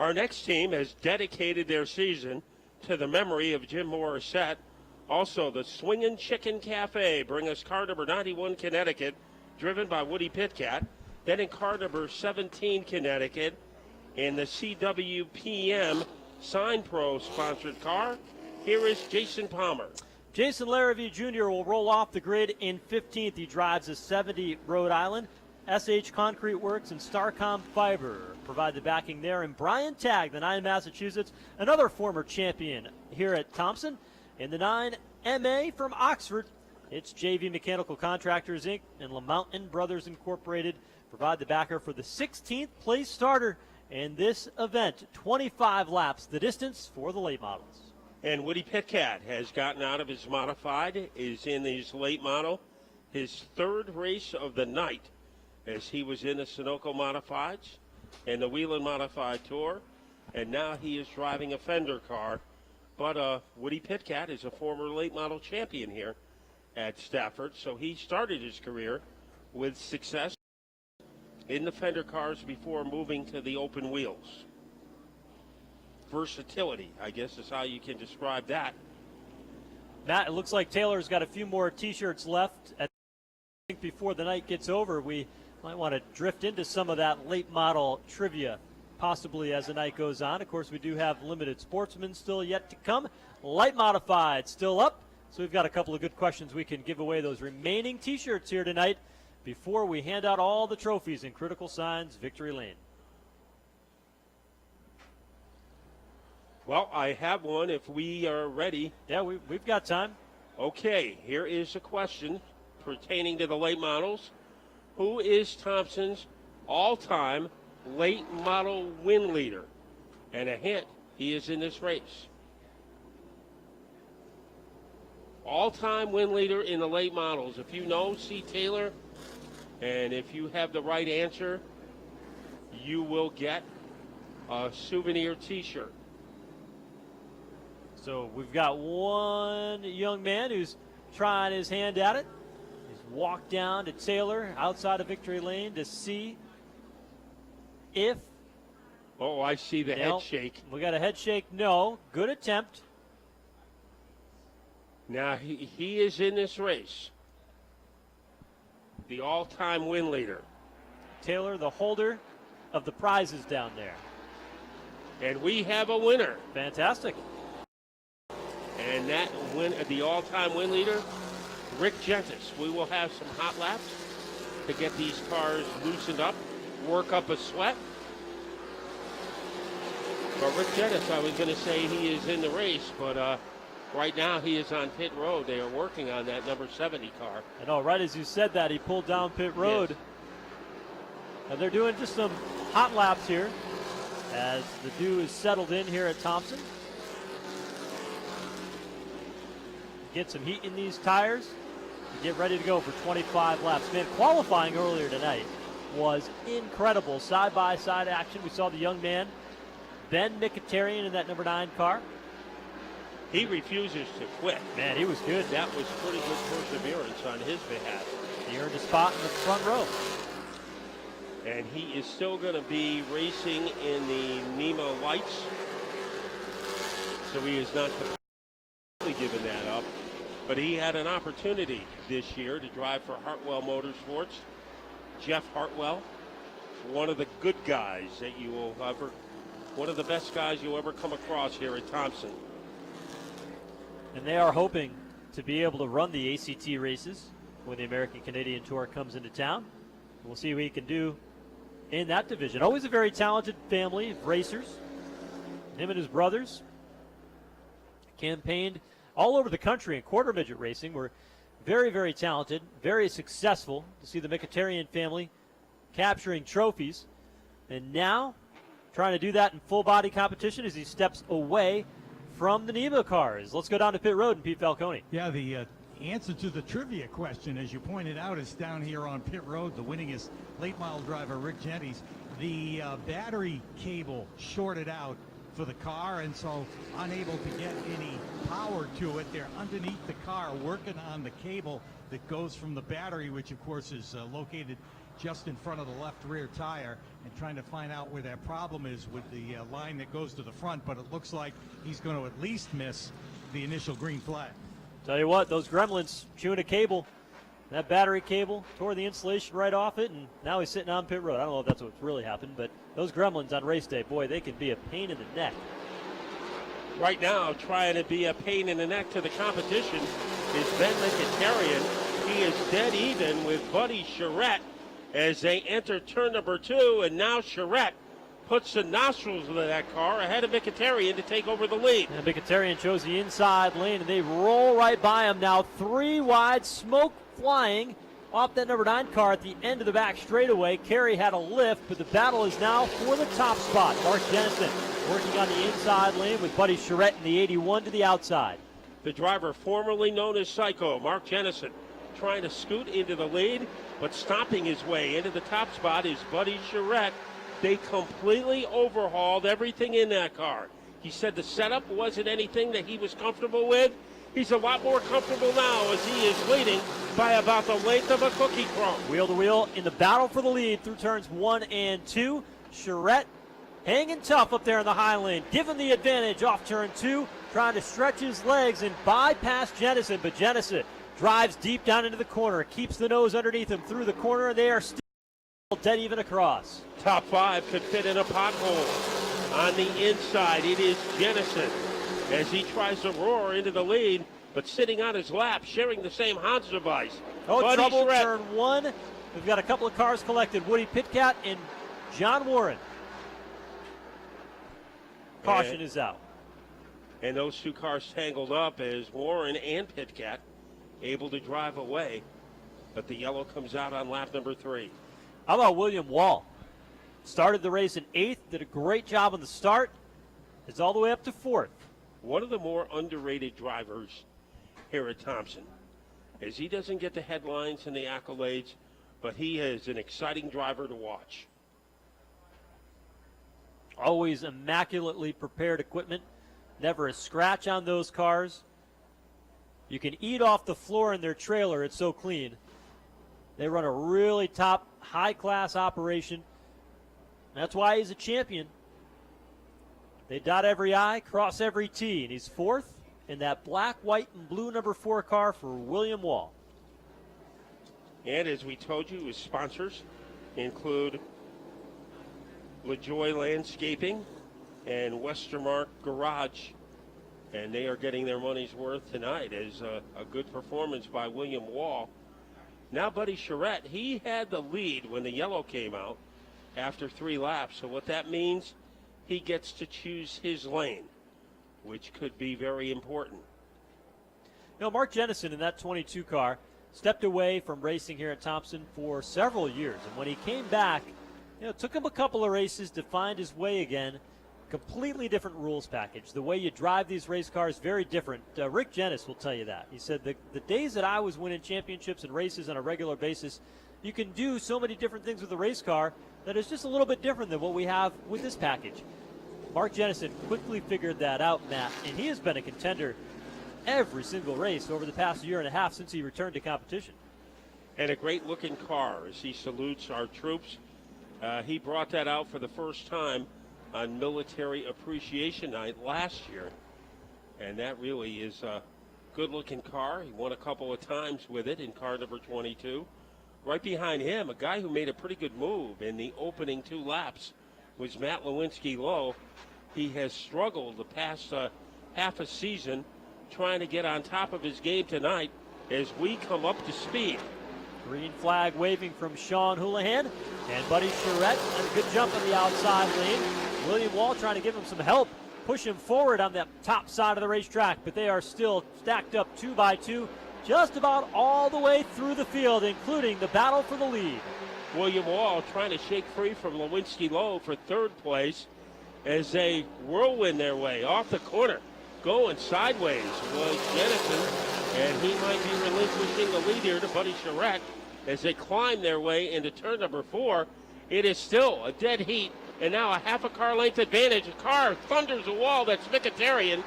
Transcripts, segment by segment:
Our next team has dedicated their season to the memory of Jim Morissette. Also, the Swingin' Chicken Cafe bring us car number 91, Connecticut, driven by Woody Pitcat. Then in car number 17, Connecticut, in the CWPM Sign Pro sponsored car, here is Jason Palmer. Jason Larrabee Jr. will roll off the grid in 15th. He drives a 70 Rhode Island. SH Concrete Works and Starcom Fiber provide the backing there. And Brian Tagg, the 9 Massachusetts, another former champion here at Thompson. In the 9 MA from Oxford, it's JV Mechanical Contractors, Inc. and LaMountain Brothers Incorporated provide the backer for the 16th place starter in this event. 25 laps, the distance for the late models. And Woody Pitcat has gotten out of his modified, is in his late model, his third race of the night, as he was in the Sunoco Modifieds and the Wheeling Modified Tour, and now he is driving a Fender car. But Woody Pitcat is a former late model champion here at Stafford, so he started his career with success in the Fender cars before moving to the open wheels. Versatility, I guess, is how you can describe that. Matt, it looks like Taylor's got a few more T-shirts left. I think before the night gets over, we might want to drift into some of that late model trivia, possibly as the night goes on. Of course, we do have limited sportsmen still yet to come. Light modified still up. So we've got a couple of good questions. We can give away those remaining T-shirts here tonight before we hand out all the trophies in Critical Signs Victory Lane. Well, I have one if we are ready. Yeah, we've got time. Okay, here is a question pertaining to the late models. Who is Thompson's all-time late model win leader? And a hint, he is in this race. All-time win leader in the late models. If you know, see Taylor. And if you have the right answer, you will get a souvenir T-shirt. So we've got one young man who's trying his hand at it. He's walked down to Taylor outside of Victory Lane to see if... Oh, I see the head shake. We got a head shake. No. Good attempt. Now, he is in this race. The all-time win leader. Taylor, the holder of the prizes down there. And we have a winner. Fantastic. And that the all-time win leader, Rick Gentis. We will have some hot laps to get these cars loosened up, work up a sweat. But Rick Gentis, I was going to say he is in the race, but right now he is on pit road. They are working on that number 70 car. I know, right as you said that, he pulled down pit road. Yes. And they're doing just some hot laps here as the dew is settled in here at Thompson. Get some heat in these tires and get ready to go for 25 laps. Man, qualifying earlier tonight was incredible. Side-by-side action. We saw the young man, Ben Mkhitaryan, in that number 9 car. He refuses to quit. Man, he was good. That was pretty good perseverance on his behalf. He earned a spot in the front row. And he is still going to be racing in the NEMA lights. So he is not completely given that up. But he had an opportunity this year to drive for Hartwell Motorsports. Jeff Hartwell, one of the good guys that you will ever, one of the best guys you'll ever come across here at Thompson. And they are hoping to be able to run the ACT races when the American Canadian Tour comes into town. We'll see what he can do in that division. Always a very talented family of racers. Him and his brothers campaigned all over the country in quarter midget racing. Were very, very talented, very successful to see the Mkhitaryan family capturing trophies. And now trying to do that in full body competition as he steps away from the NEMA cars. Let's go down to pit road and Pete Falcone. Yeah, the answer to the trivia question, as you pointed out, is down here on pit road. The winningest late model driver, Rick Gentis. The battery cable shorted out for the car, and so unable to get any power to it. They're underneath the car working on the cable that goes from the battery, which of course is located just in front of the left rear tire and trying to find out where that problem is with the line that goes to the front, but it looks like he's going to at least miss the initial green flag. Tell you what, those gremlins chewing a cable. That battery cable tore the insulation right off it, and now he's sitting on pit road. I don't know if that's what's really happened, but those gremlins on race day, boy, they can be a pain in the neck. Right now, trying to be a pain in the neck to the competition is Ben Mkhitaryan. He is dead even with Buddy Charette as they enter turn number 2, and now Charette puts the nostrils of that car ahead of Mkhitaryan to take over the lead. And Mkhitaryan chose the inside lane, and they roll right by him now. 3 wide, smoke flying off that number 9 car at the end of the back straightaway. Carey had a lift, but the battle is now for the top spot. Mark Jennison working on the inside lane with Buddy Charette in the 81 to the outside. The driver formerly known as Psycho, Mark Jennison, trying to scoot into the lead, but stomping his way into the top spot is Buddy Charette. They completely overhauled everything in that car. He said the setup wasn't anything that he was comfortable with. He's a lot more comfortable now as he is leading by about the length of a cookie crumb. Wheel to wheel in the battle for the lead through turns 1 and 2. Charette hanging tough up there in the high lane, given the advantage off turn 2, trying to stretch his legs and bypass Jennison, but Jennison drives deep down into the corner, keeps the nose underneath him through the corner, and they are still dead even across. Top 5 could fit in a pothole. On the inside, it is Jennison as he tries to roar into the lead, but sitting on his lap, sharing the same Hans device. Oh, Buddy trouble, Charette. turn 1. We've got a couple of cars collected. Woody Pitcat and John Warren. Caution is out. And those 2 cars tangled up as Warren and Pitcat able to drive away, but the yellow comes out on lap number 3. How about William Wall? Started the race in 8th, did a great job on the start. Is all the way up to 4th. One of the more underrated drivers here at Thompson, as he doesn't get the headlines and the accolades, but he is an exciting driver to watch. Always immaculately prepared equipment. Never a scratch on those cars. You can eat off the floor in their trailer. It's so clean. They run a really top, high-class operation. That's why he's a champion. They dot every I, cross every T, and he's 4th in that black, white, and blue number 4 car for William Wall. And as we told you, his sponsors include LaJoy Landscaping and Westermark Garage, and they are getting their money's worth tonight as a good performance by William Wall. Now Buddy Charette, he had the lead when the yellow came out after 3 laps, so what that means, he gets to choose his lane, which could be very important. You know, Mark Jennison in that 22 car stepped away from racing here at Thompson for several years, and when he came back, it took him a couple of races to find his way again. Completely different rules package. The way you drive these race cars, very different. Rick Jennis will tell you that. He said, the days that I was winning championships and races on a regular basis, you can do so many different things with a race car that is just a little bit different than what we have with this package. Mark Jennison quickly figured that out, Matt, and he has been a contender every single race over the past year and a half since he returned to competition. And a great-looking car as he salutes our troops. He brought that out for the first time on Military Appreciation Night last year, and that really is a good-looking car. He won a couple of times with it in car number 22. Right behind him, a guy who made a pretty good move in the opening 2 laps was Matt Lewinsky-Lowe. He has struggled the past half a season trying to get on top of his game tonight as we come up to speed. Green flag waving from Sean Houlihan, and Buddy Charette on a good jump on the outside lane. William Wall trying to give him some help, push him forward on the top side of the racetrack, but they are still stacked up 2 by 2, just about all the way through the field, including the battle for the lead. William Wall trying to shake free from Lewinsky-Lowe for 3rd place as they whirlwind their way off the corner. Going sideways was Jennison, and he might be relinquishing the lead here to Buddy Charette as they climb their way into turn number 4. It is still a dead heat, and now a half a car length advantage. A car thunders a wall. That's Mkhitaryan.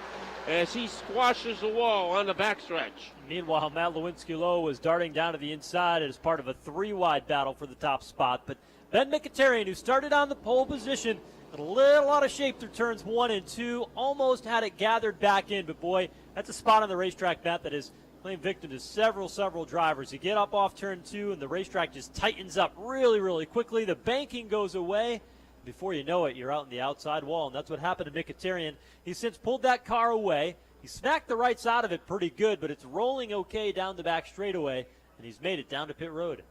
as he squashes the wall on the backstretch. Meanwhile, Matt Lewinsky-Lowe was darting down to the inside as part of a 3-wide battle for the top spot. But Ben Mkhitaryan, who started on the pole position, got a little out of shape through turns 1 and 2, almost had it gathered back in. But boy, that's a spot on the racetrack, Matt, that is playing victim to several drivers. You get up off turn 2, and the racetrack just tightens up really quickly. The banking goes away. Before you know it, you're out in the outside wall, and that's what happened to Mkhitaryan. He's since pulled that car away. He smacked the right side of it pretty good, but it's rolling okay down the back straightaway, and he's made it down to pit road.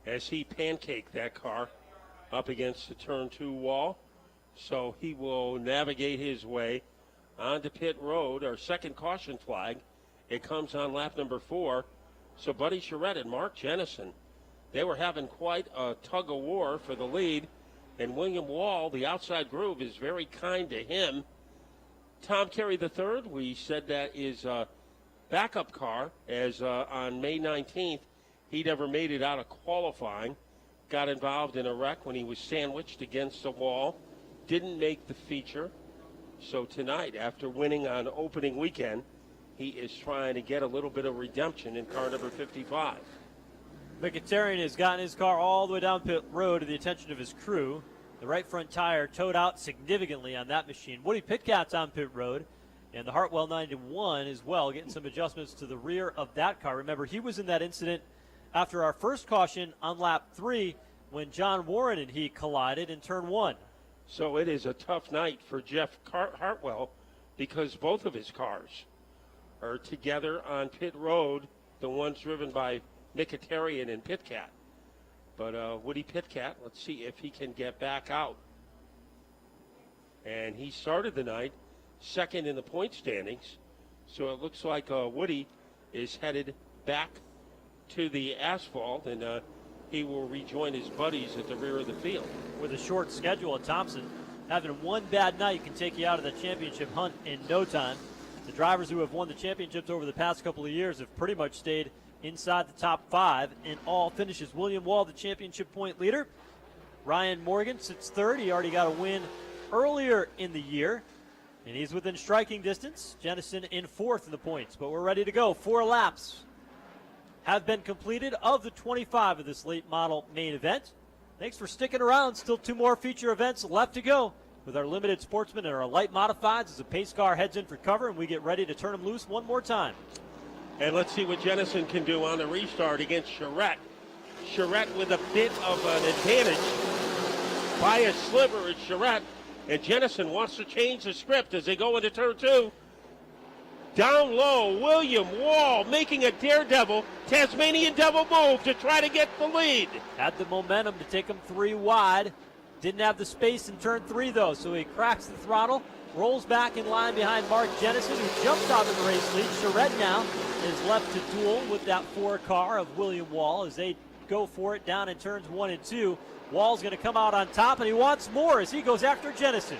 As he pancaked that car up against the turn 2 wall, so he will navigate his way onto pit road. Our second caution flag, it comes on lap number 4. So Buddy Charette and Mark Jennison, they were having quite a tug of war for the lead. And William Wall, the outside groove, is very kind to him. Tom Carey III, we said that is a backup car, as on May 19th, he never made it out of qualifying. Got involved in a wreck when he was sandwiched against the wall. Didn't make the feature. So tonight, after winning on opening weekend, he is trying to get a little bit of redemption in car number 55. Mkhitaryan has gotten his car all the way down pit road to the attention of his crew. The right front tire towed out significantly on that machine. Woody Pitcat's on pit road, and the Hartwell 91 as well, getting some adjustments to the rear of that car. Remember, he was in that incident after our first caution on lap 3 when John Warren and he collided in turn 1. So it is a tough night for Jeff Hartwell because both of his cars are together on pit road, the ones driven by Mkhitaryan and Pitcat. But Woody Pitcat, let's see if he can get back out. And he started the night second in the point standings. So it looks like Woody is headed back to the asphalt, and he will rejoin his buddies at the rear of the field. With a short schedule at Thompson, having one bad night can take you out of the championship hunt in no time. The drivers who have won the championships over the past couple of years have pretty much stayed inside the top 5. In all finishes, William Wall, the championship point leader. Ryan Morgan sits third. He already got a win earlier in the year, and he's within striking distance. Jennison in 4th in the points, but we're ready to go. 4 laps have been completed of the 25 of this late model main event. Thanks for sticking around. Still 2 more feature events left to go with our limited sportsmen and our light modifieds as the pace car heads in for cover, and we get ready to turn them loose one more time. And let's see what Jennison can do on the restart against Charette. Charette with a bit of an advantage by a sliver is Charette. And Jennison wants to change the script as they go into turn 2. Down low, William Wall making a daredevil, Tasmanian devil move to try to get the lead. Had the momentum to take him 3 wide. Didn't have the space in turn 3, though, so he cracks the throttle, rolls back in line behind Mark Jennison, who jumps out of the race lead. Charette now is left to duel with that 4 car of William Wall as they go for it down in turns 1 and 2. Wall's going to come out on top, and he wants more as he goes after Jennison.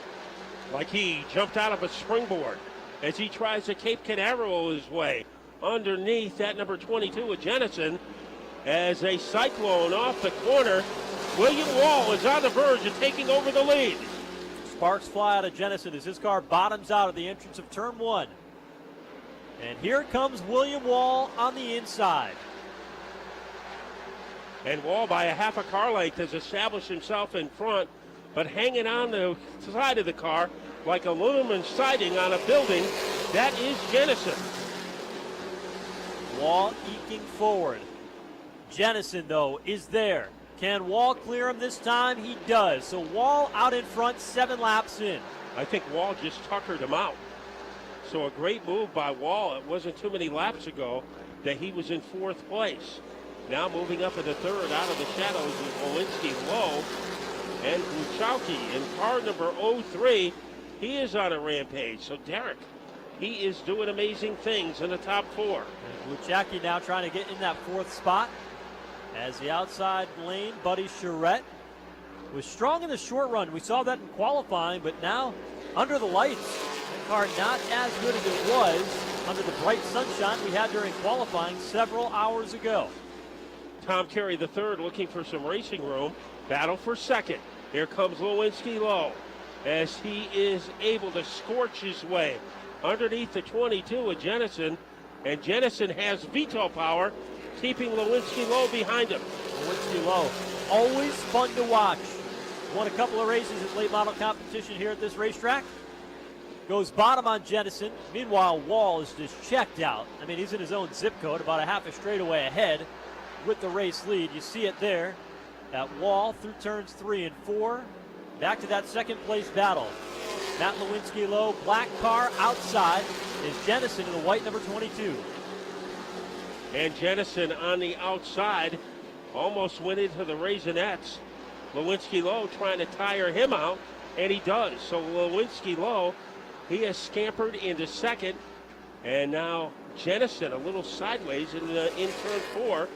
Like he jumped out of a springboard as he tries to Cape Canaveral his way underneath that number 22 with Jennison as a cyclone off the corner. William Wall is on the verge of taking over the lead. Sparks fly out of Jennison as his car bottoms out at the entrance of turn 1. And here comes William Wall on the inside. And Wall, by a half a car length, has established himself in front, but hanging on the side of the car like aluminum siding on a building. That is Jennison. Wall eking forward. Jennison, though, is there. Can Wall clear him this time? He does. So Wall out in front, 7 laps in. I think Wall just tuckered him out. So a great move by Wall. It wasn't too many laps ago that he was in 4th place. Now moving up into 3rd out of the shadows is Wolinski Lowe and Gluchowski in car number 03. He is on a rampage. So Derek, he is doing amazing things in the top 4. And Gluchowski now trying to get in that 4th spot. As the outside lane, Buddy Charette was strong in the short run. We saw that in qualifying, but now under the lights, the car not as good as it was under the bright sunshine we had during qualifying several hours ago. Tom Carey III looking for some racing room. Battle for 2nd. Here comes Lewinsky Lowe as he is able to scorch his way underneath the 22 of Jennison, and Jennison has veto power, keeping Lewinsky Low behind him. Lewinsky Low, always fun to watch. Won a couple of races in late model competition here at this racetrack. Goes bottom on Jennison. Meanwhile, Wall is just checked out. I mean, he's in his own zip code, about a half a straightaway ahead with the race lead. You see it there at Wall through turns 3 and 4. Back to that second place battle. Matt Lewinsky Low, black car outside is Jennison in the white number 22. And Jennison on the outside almost went into the Raisinets. Lewinsky Low trying to tire him out, and he does. So Lewinsky Low, he has scampered into second, and now Jennison a little sideways in turn 4,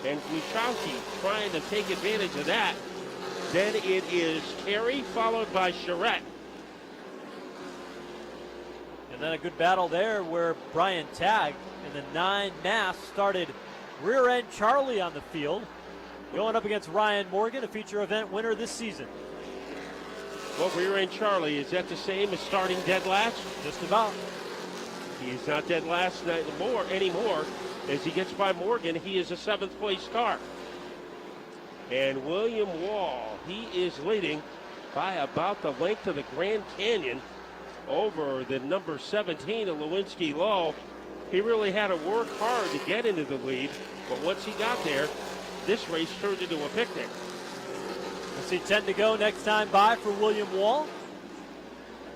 and Gluchowski trying to take advantage of that. Then it is Carey followed by Charette. And then a good battle there where Brian Tagg in the 9 mass started rear end Charlie on the field, going up against Ryan Morgan, a feature event winner this season. Well, rear end Charlie, is that the same as starting dead last? Just about. He's not dead last anymore. As he gets by Morgan, he is a 7th place car. And William Wall, he is leading by about the length of the Grand Canyon over the number 17 of Lewinsky Low. He really had to work hard to get into the lead, but once he got there, this race turned into a picnic. We'll see 10 to go next time by for William Wall.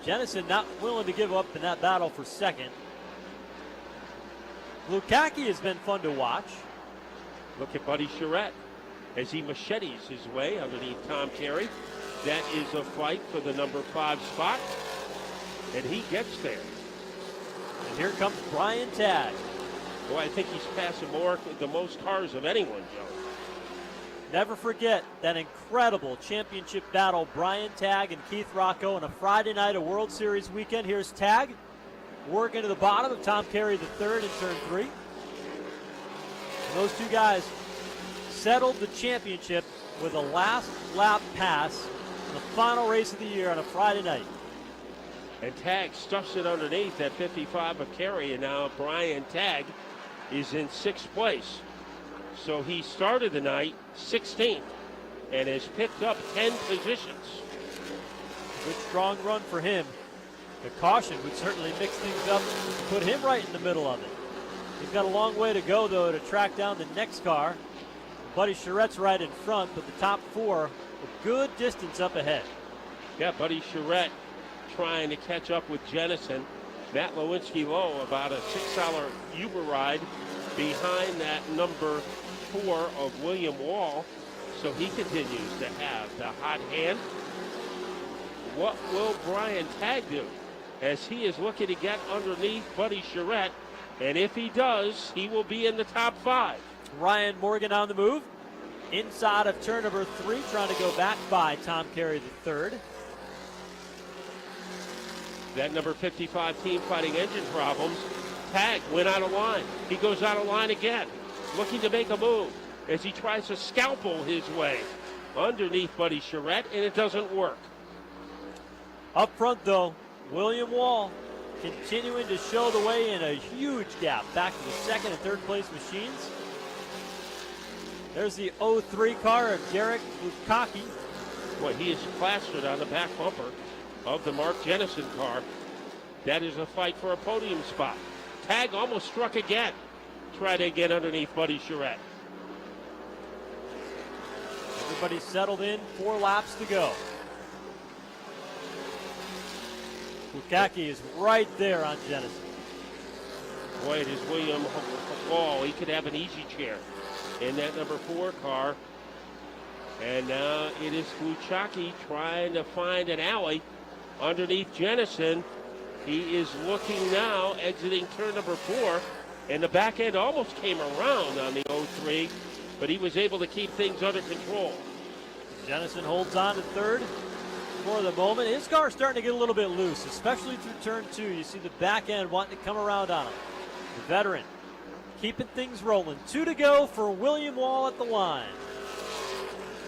Jennison not willing to give up in that battle for second. Lukács has been fun to watch. Look at Buddy Charette as he machetes his way underneath Tom Carey. That is a fight for the number 5 spot, and he gets there. And here comes Brian Tagg. Boy, I think he's passing the most cars of anyone, Joe. Never forget that incredible championship battle, Brian Tagg and Keith Rocco on a Friday night, a World Series weekend. Here's Tagg working to the bottom of Tom Carey III in turn 3. And those two guys settled the championship with a last lap pass in the final race of the year on a Friday night. And Tagg stuffs it underneath that 55 of Carey, and now Brian Tagg is in 6th place. So he started the night 16th and has picked up 10 positions. Good strong run for him. The caution would certainly mix things up, put him right in the middle of it. He's got a long way to go, though, to track down the next car. Buddy Charette's right in front, but the top 4 a good distance up ahead. Yeah, Buddy Charette trying to catch up with Jennison. Matt Lewinsky Low about a $6 Uber ride behind that number 4 of William Wall. So he continues to have the hot hand. What will Brian Tagg do as he is looking to get underneath Buddy Charette? And if he does, he will be in the top 5. Ryan Morgan on the move. Inside of turn number 3, trying to go back by Tom Carey III. That number 55 team fighting engine problems. Tagg went out of line. He goes out of line again, looking to make a move as he tries to scalpel his way underneath Buddy Charette, and it doesn't work. Up front, though, William Wall continuing to show the way in a huge gap back to the 2nd and 3rd place machines. There's the 03 car of Derek Lukács. Boy, he is plastered on the back bumper of the Mark Jennison car. That is a fight for a podium spot. Tagg almost struck again. Try to get underneath Buddy Charette. Everybody settled in, 4 laps to go. Lukács is right there on Jennison. Boy, it is William Wall. He could have an easy chair in that number 4 car. And now it is Gluchowski trying to find an alley underneath Jennison. He is looking now, exiting turn number 4, and the back end almost came around on the 03, but he was able to keep things under control. Jennison holds on to 3rd for the moment. His car's starting to get a little bit loose, especially through turn 2. You see the back end wanting to come around on him. The veteran keeping things rolling. 2 to go for William Wall at the line.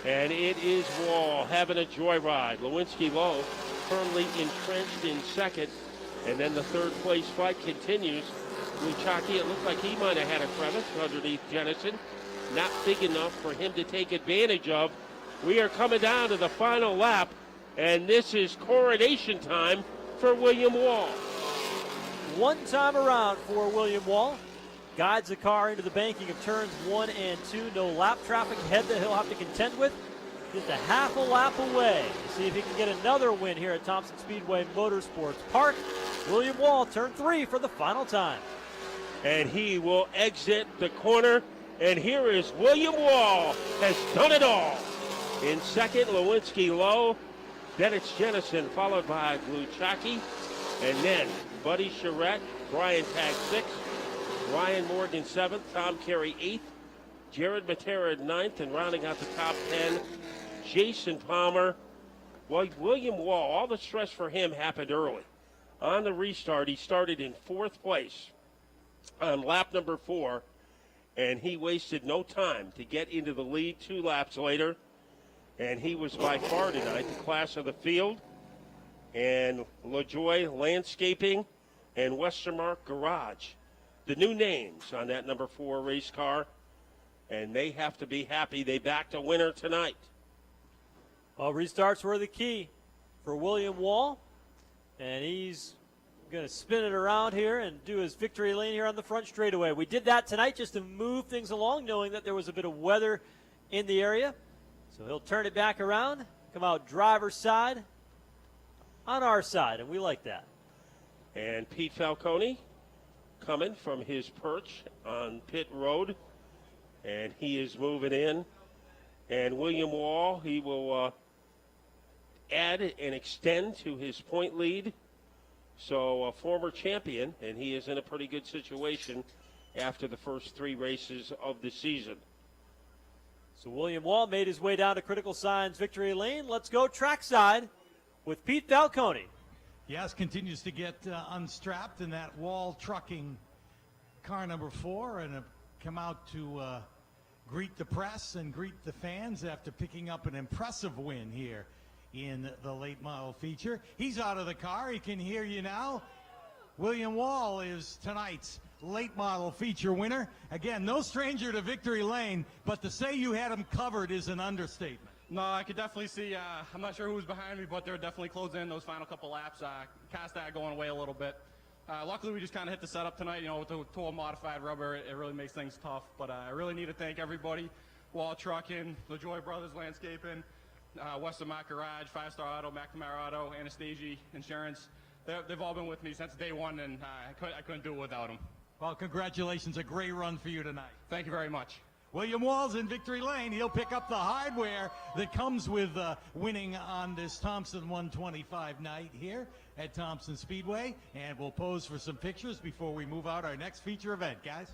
And it is Wall having a joyride. Lewinsky Low firmly entrenched in 2nd. And then the third place fight continues. Luchaki, it looked like he might have had a crevice underneath Jennison. Not big enough for him to take advantage of. We are coming down to the final lap, and this is coronation time for William Wall. One time around for William Wall. Guides the car into the banking of turns 1 and 2. No lap traffic ahead that he'll have to contend with. Just a half a lap away. See if he can get another win here at Thompson Speedway Motorsports Park. William Wall, turn 3 for the final time. And he will exit the corner. And here is William Wall, has done it all. In second, Lewinsky Lowe. Then it's Jennison, followed by Luchaki. And then Buddy Charette, Brian Tagg 6th, Ryan Morgan 7th, Tom Carey 8th, Jared Matera 9th, and rounding out the top 10, Jason Palmer. Well, William Wall, all the stress for him happened early. On the restart, he started in 4th place on lap number 4, and he wasted no time to get into the lead 2 laps later. And he was by far tonight the class of the field. And LaJoy Landscaping and Westermark Garage, the new names on that number 4 race car. And they have to be happy they backed a winner tonight. Well, restarts were the key for William Wall. And he's going to spin it around here and do his victory lane here on the front straightaway. We did that tonight just to move things along, knowing that there was a bit of weather in the area. So he'll turn it back around, come out driver's side on our side, and we like that. And Pete Falcone coming from his perch on pit road, and he is moving in. And William Wall, he will add and extend to his point lead. So a former champion, and he is in a pretty good situation after the first 3 races of the season. So William Wall made his way down to Critical Signs victory lane. Let's go trackside with Pete Falcone. Yes, continues to get unstrapped in that Wall trucking car number 4 and come out to greet the press and greet the fans after picking up an impressive win here in the late model feature. He's out of the car. He can hear you now. William Wall is tonight's late model feature winner. Again, no stranger to victory lane, but to say you had him covered is an understatement. No, I could definitely see, I'm not sure who was behind me, but they were definitely closing in those final couple laps. Cast that going away a little bit. Luckily, we just kind of hit the setup tonight. You know, with the total modified rubber, it really makes things tough. But I really need to thank everybody. Wall Trucking, LaJoy Brothers Landscaping, Westermark Garage, 5-Star Auto, McNamara Auto, Anastasia Insurance. They've all been with me since day one, and I couldn't do it without them. Well, congratulations. A great run for you tonight. Thank you very much. William Wall's in victory lane. He'll pick up the hardware that comes with winning on this Thompson 125 night here at Thompson Speedway. And we'll pose for some pictures before we move out our next feature event, guys.